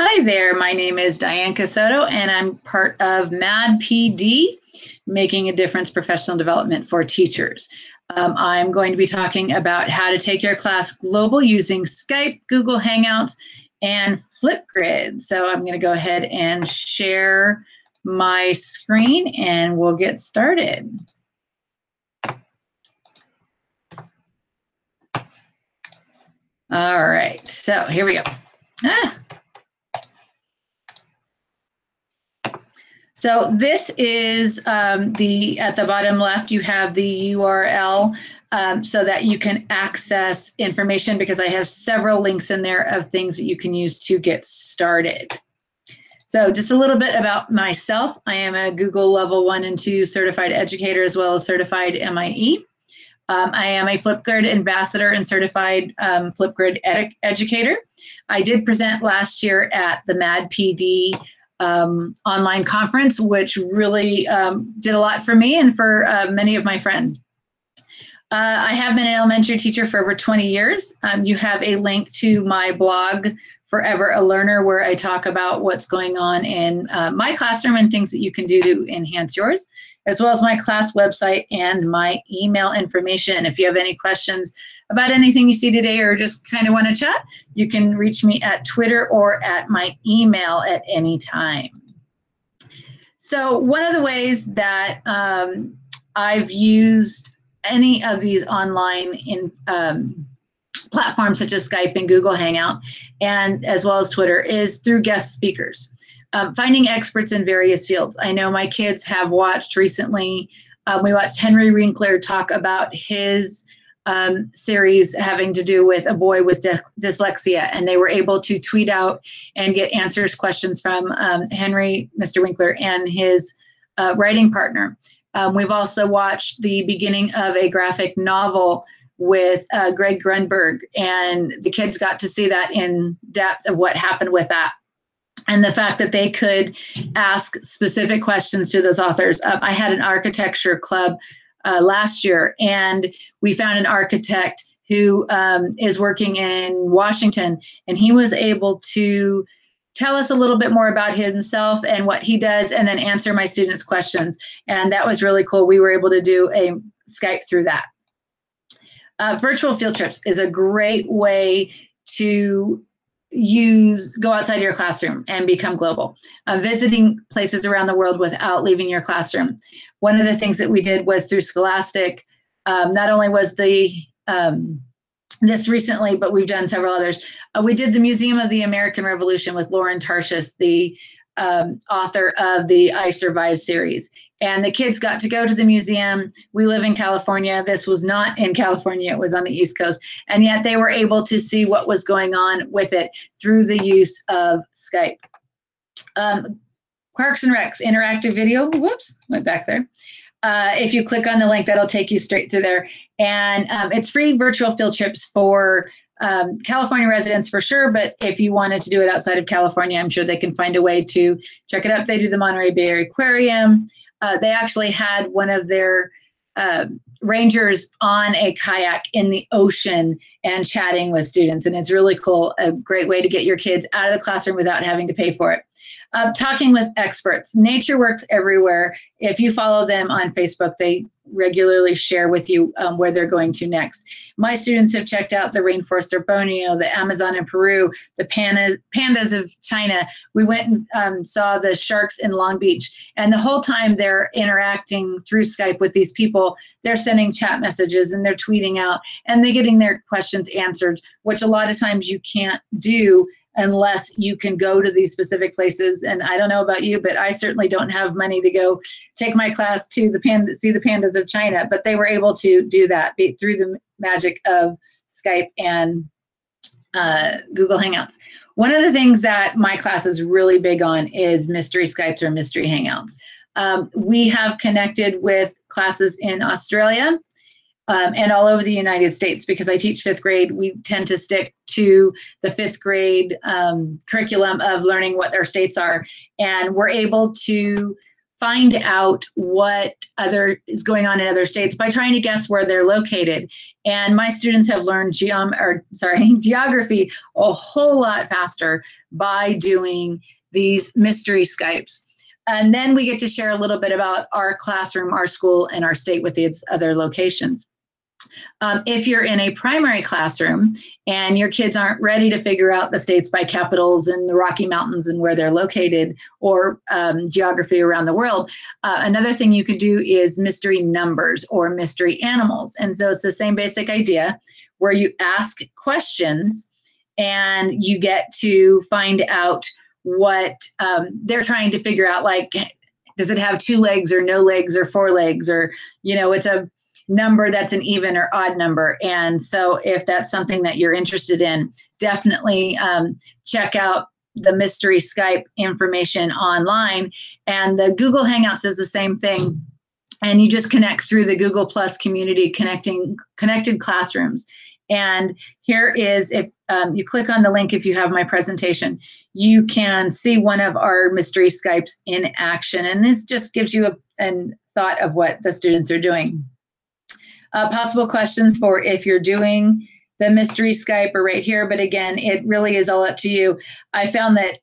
Hi there, my name is Diane Casoto, and I'm part of MAD PD, Making a Difference Professional Development for Teachers. I'm going to be talking about how to take your class global using Skype, Google Hangouts, and Flipgrid. So I'm going to go ahead and share my screen and we'll get started. All right, so here we go. So this is at the bottom left, you have the URL so that you can access information, because I have several links in there of things that you can use to get started. So just a little bit about myself. I am a Google Level 1 and 2 certified educator, as well as certified MIE. I am a Flipgrid ambassador and certified Flipgrid educator. I did present last year at the MAD PD online conference, which really did a lot for me and for many of my friends. I have been an elementary teacher for over 20 years. You have a link to my blog, Forever a Learner, where I talk about what's going on in my classroom and things that you can do to enhance yours, as well as my class website and my email information. If you have any questions about anything you see today or just kind of want to chat, you can reach me at Twitter or at my email at any time. So one of the ways that I've used any of these online platforms such as Skype and Google Hangout, and as well as Twitter, is through guest speakers. Finding experts in various fields. I know my kids have watched recently, we watched Henry Winkler talk about his series having to do with a boy with dyslexia, and they were able to tweet out and get questions from Henry, Mr. Winkler, and his writing partner. We've also watched the beginning of a graphic novel with Greg Grunberg, and the kids got to see that in depth of what happened with that. And the fact that they could ask specific questions to those authors. I had an architecture club last year, and we found an architect who is working in Washington, and he was able to tell us a little bit more about himself and what he does, and then answer my students' questions. And that was really cool. We were able to do a Skype through that. Virtual field trips is a great way to go outside your classroom and become global. Visiting places around the world without leaving your classroom. One of the things that we did was through Scholastic. Not only was this recently, but we've done several others. We did the Museum of the American Revolution with Lauren Tarshis, the author of the I Survived series. And the kids got to go to the museum. We live in California. This was not in California, it was on the East Coast. And yet they were able to see what was going on with it through the use of Skype. Parks and Recs, interactive video. Whoops, went back there. If you click on the link, that'll take you straight to there. And it's free virtual field trips for California residents for sure, but if you wanted to do it outside of California, I'm sure they can find a way to check it out. They do the Monterey Bay Area Aquarium. They actually had one of their rangers on a kayak in the ocean and chatting with students, and it's really cool. A great way to get your kids out of the classroom without having to pay for it. Talking with experts. Nature Works everywhere. If you follow them on Facebook, they regularly share with you where they're going to next. My students have checked out the rainforest of Borneo, the Amazon in Peru, the pandas of China. We went and saw the sharks in Long Beach. And the whole time they're interacting through Skype with these people, they're sending chat messages and they're tweeting out and they're getting their questions answered, which a lot of times you can't do unless you can go to these specific places. And I don't know about you, but I certainly don't have money to go take my class to see the pandas of China, but they were able to do that through the magic of Skype and Google Hangouts. One of the things that my class is really big on is mystery Skypes or mystery Hangouts. We have connected with classes in Australia, and all over the United States. Because I teach fifth grade, we tend to stick to the fifth grade curriculum of learning what their states are. And we're able to find out what other is going on in other states by trying to guess where they're located. And my students have learned geography a whole lot faster by doing these mystery Skypes. And then we get to share a little bit about our classroom, our school, and our state with its other locations. If you're in a primary classroom and your kids aren't ready to figure out the states by capitals and the Rocky Mountains and where they're located, or geography around the world, another thing you could do is mystery numbers or mystery animals. And so it's the same basic idea where you ask questions and you get to find out what they're trying to figure out, like, does it have 2 legs or no legs or 4 legs, or, it's a number that's an even or odd number. And so if that's something that you're interested in, definitely check out the mystery Skype information online. And the Google Hangouts is the same thing. And you just connect through the Google Plus community, connected classrooms. And here is, if you click on the link, if you have my presentation, you can see one of our mystery Skypes in action. And this just gives you a thought of what the students are doing. Possible questions for if you're doing the mystery Skype are right here. But again, it really is all up to you. I found that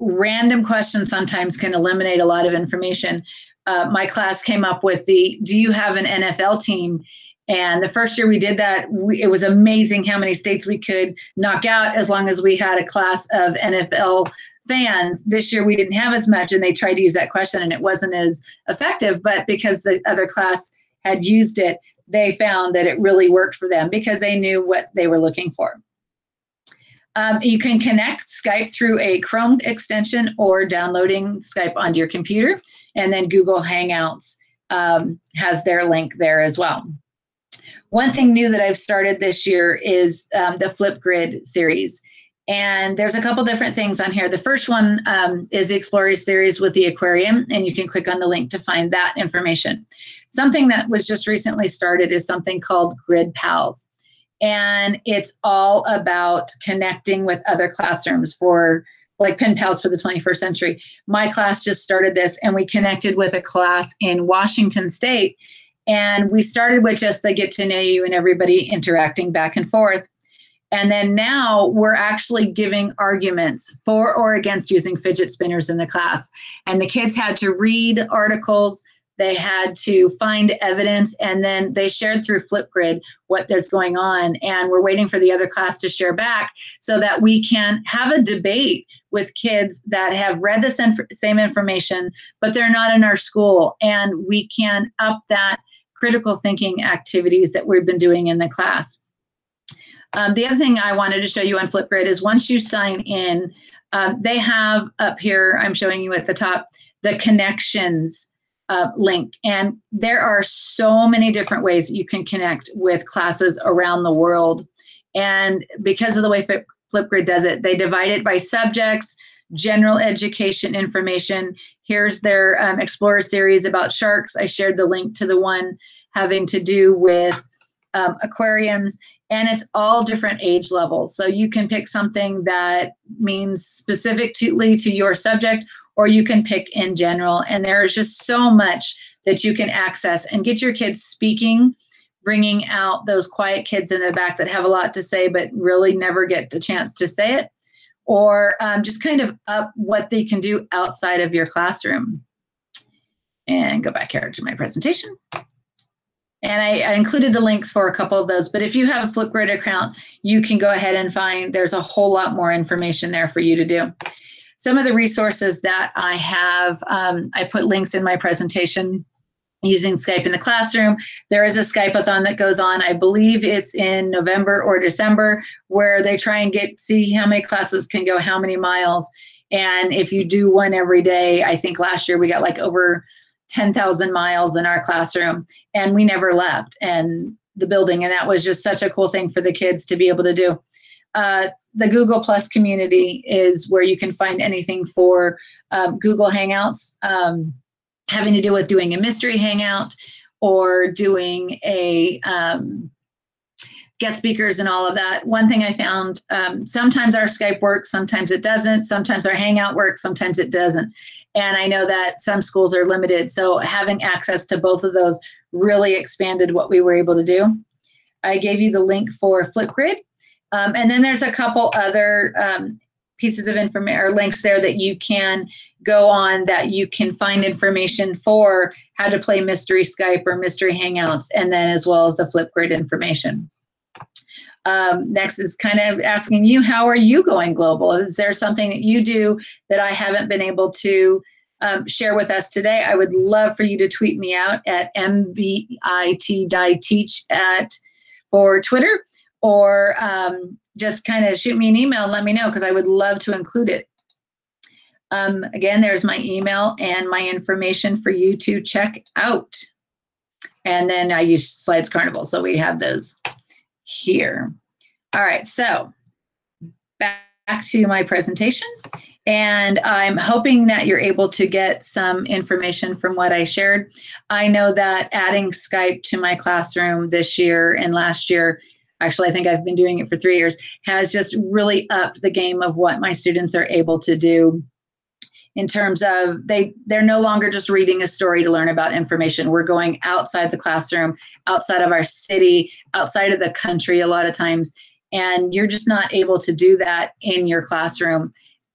random questions sometimes can eliminate a lot of information. My class came up with do you have an NFL team? And the first year we did that, it was amazing how many states we could knock out as long as we had a class of NFL fans. This year we didn't have as much, and they tried to use that question and it wasn't as effective. But because the other class had used it, they found that it really worked for them because they knew what they were looking for. You can connect Skype through a Chrome extension or downloading Skype onto your computer. And then Google Hangouts has their link there as well. One thing new that I've started this year is the Flipgrid series. And there's a couple different things on here. The first one is the Explorers series with the aquarium, and you can click on the link to find that information. Something that was just recently started is something called Grid Pals. And it's all about connecting with other classrooms for like pen pals for the 21st century. My class just started this, and we connected with a class in Washington State. And we started with just the get to know you and everybody interacting back and forth. And then now we're actually giving arguments for or against using fidget spinners in the class. And the kids had to read articles, they had to find evidence, and then they shared through Flipgrid what there's going on. And we're waiting for the other class to share back so that we can have a debate with kids that have read the same information, but they're not in our school. And we can up that critical thinking activities that we've been doing in the class. The other thing I wanted to show you on Flipgrid is once you sign in, they have up here, I'm showing you at the top, the connections link. And there are so many different ways that you can connect with classes around the world. And because of the way Flipgrid does it, they divide it by subjects, general education information. Here's their Explorer series about sharks. I shared the link to the one having to do with aquariums. And it's all different age levels. So you can pick something that means specifically to your subject, or you can pick in general. And there's just so much that you can access and get your kids speaking, bringing out those quiet kids in the back that have a lot to say, but really never get the chance to say it, or just kind of up what they can do outside of your classroom. And go back here to my presentation. And I included the links for a couple of those, but if you have a Flipgrid account, you can go ahead and find, there's a whole lot more information there for you to do. Some of the resources that I have, I put links in my presentation using Skype in the classroom. There is a Skype-a-thon that goes on, I believe it's in November or December, where they try and see how many classes can go how many miles. And if you do one every day, I think last year we got like over 10,000 miles in our classroom, and we never left the building. And that was just such a cool thing for the kids to be able to do. The Google Plus community is where you can find anything for Google Hangouts, having to do with doing a mystery hangout or doing a guest speakers and all of that. One thing I found, sometimes our Skype works, sometimes it doesn't. Sometimes our Hangout works, sometimes it doesn't. And I know that some schools are limited. So having access to both of those really expanded what we were able to do. I gave you the link for Flipgrid. And then there's a couple other pieces of information or links there that you can go on that you can find information for how to play Mystery Skype or Mystery Hangouts, and then as well as the Flipgrid information. Next is kind of asking you, how are you going global? Is there something that you do that I haven't been able to share with us today? I would love for you to tweet me out at mbit.teach for Twitter, or just kind of shoot me an email and let me know, because I would love to include it. Again, there's my email and my information for you to check out. And then I use Slides Carnival, so we have those here. All right, so back to my presentation. And I'm hoping that you're able to get some information from what I shared. I know that adding Skype to my classroom this year and last year, actually I think I've been doing it for 3 years, has just really upped the game of what my students are able to do, in terms of they're no longer just reading a story to learn about information. We're going outside the classroom, outside of our city, outside of the country a lot of times, and you're just not able to do that in your classroom,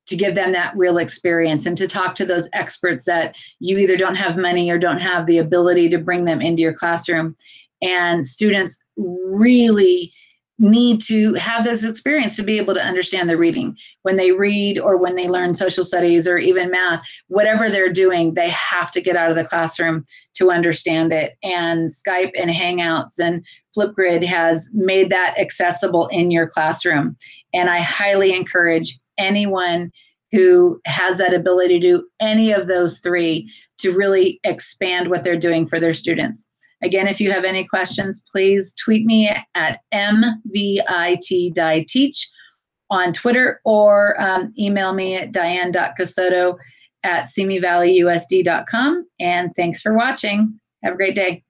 to give them that real experience and to talk to those experts that you either don't have money or don't have the ability to bring them into your classroom. And students really need to have this experience to be able to understand the reading. When they read or when they learn social studies or even math, whatever they're doing, they have to get out of the classroom to understand it. And Skype and Hangouts and Flipgrid has made that accessible in your classroom. And I highly encourage anyone who has that ability to do any of those three to really expand what they're doing for their students. Again, if you have any questions, please tweet me at mbit.teach on Twitter, or email me at diane.casoto@simivalleyusd.com. And thanks for watching. Have a great day.